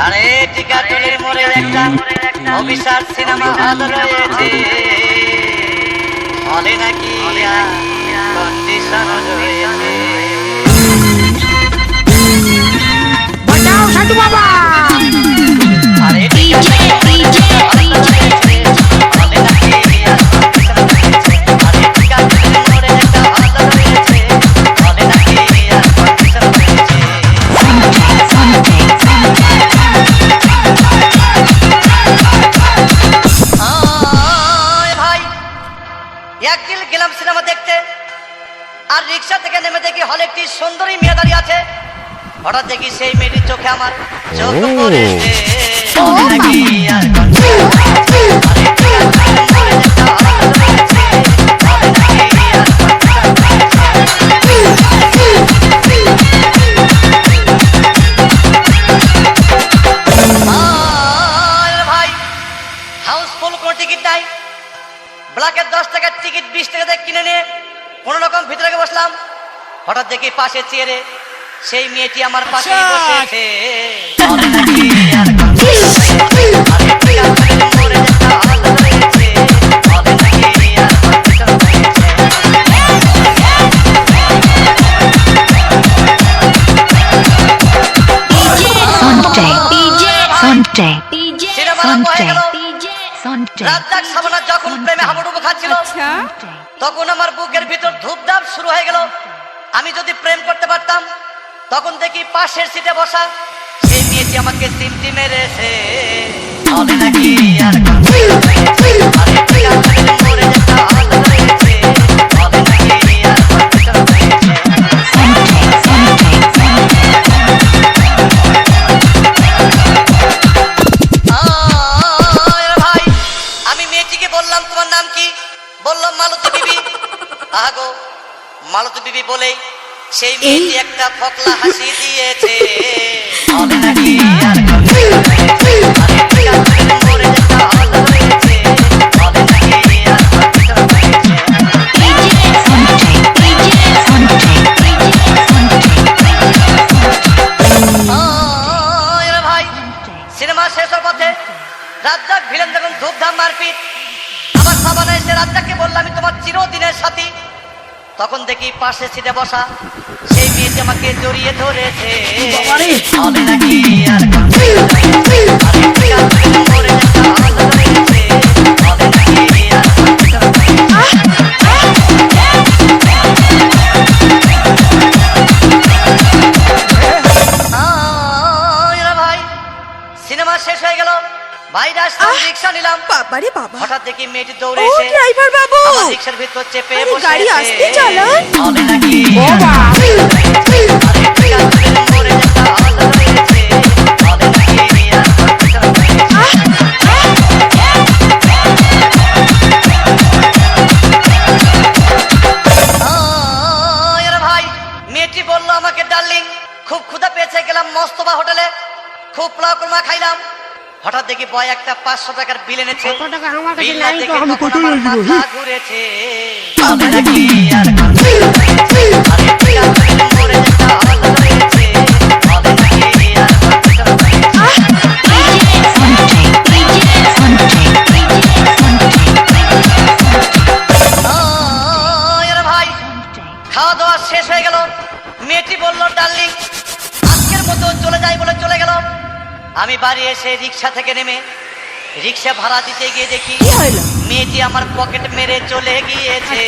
আরে টিকাটুলির মোড়ের একটা অভিশাপ সিনেমা হল রয়েছে, হলে নাকি কন্ডিশন রয়েছে। বাঁচাও সাধু বাবা। আরে একদিন গেলাম সিনেমা দেখতে, আর রিক্সা থেকে নেমে দেখি হলে একটি সুন্দরী মেয়ে দাঁড়িয়ে আছে। হঠাৎ দেখি সেই মেয়েটির চোখে আমার চোখ পড়েছে। ভাই হাউসফুল কোনো টিকিট নাই, ব্ল্যাকের 10 টাকার টিকিট 20 টাকা দিয়ে কিনে নিয়ে কোনো রকম ভিতরে বসলাম। হঠাৎ দেখি পাশে চেয়ারে সেই মেয়েটি আমার পাশে বসেছে। রাজ্জাক সাবানা যখন প্রেমে হাবুডুবু খাচ্ছিল, তখন আমার বুকের ভিতর ধূপধাপ শুরু হয়ে গেল। আমি যদি প্রেম করতে পারতাম, তখন দেখি পাশের সিটে বসা সেই মেয়েটি আমাকে সিমটি মেরেছে। তোমার নাম কি? বললাম মালতী বিবি। আগো মালতী বিবি বলেই সেই মেয়েটি একটা ফকলা হাসি দিয়েছে। ভাই সিনেমা শেষ হওয়ার পথে রাজ্জাক ভিলেন যখন ধূপধাম মারপিট, আবার সাবানা এসে রাজ্জাককে বললাম আমি তোমার চিরদিনের সাথী। তখন দেখি পাশে সিটে বসা সেই মেয়েটি আমাকে জড়িয়ে ধরেছে। ভাই সিনেমা শেষ হয়ে গেল, বাইরে আসলাম, রিক্সা নিলাম। বাবারে বাবা, হঠাৎ দেখি মেয়েটি দৌড়ে এসে ড্রাইভার বাবু আমার রিক্সার ভিতর চেপে বসে গাড়ি আসতে চালান। ভাই মেয়েটি বললো আমাকে ডার্লিং খুব ক্ষুধা পেয়েছে, গেলাম মস্তবা হোটেলে, খুব পোলাও কুরমা খাইলাম। হঠাৎ দেখি বয় একটা 500 টাকার বিল এনেছে। ঘুরেছে ভাই খাওয়া দাওয়া শেষ হয়ে গেল। মেয়েটি বললো ডার্লিং আজকের মতো চলে যাই বলে চলে গেল। আমি বাড়ি এসে রিক্সা থেকে নেমে রিক্সা ভাড়া দিতে গিয়ে দেখি মেয়েটি আমার পকেট মেরে চলে গিয়েছে।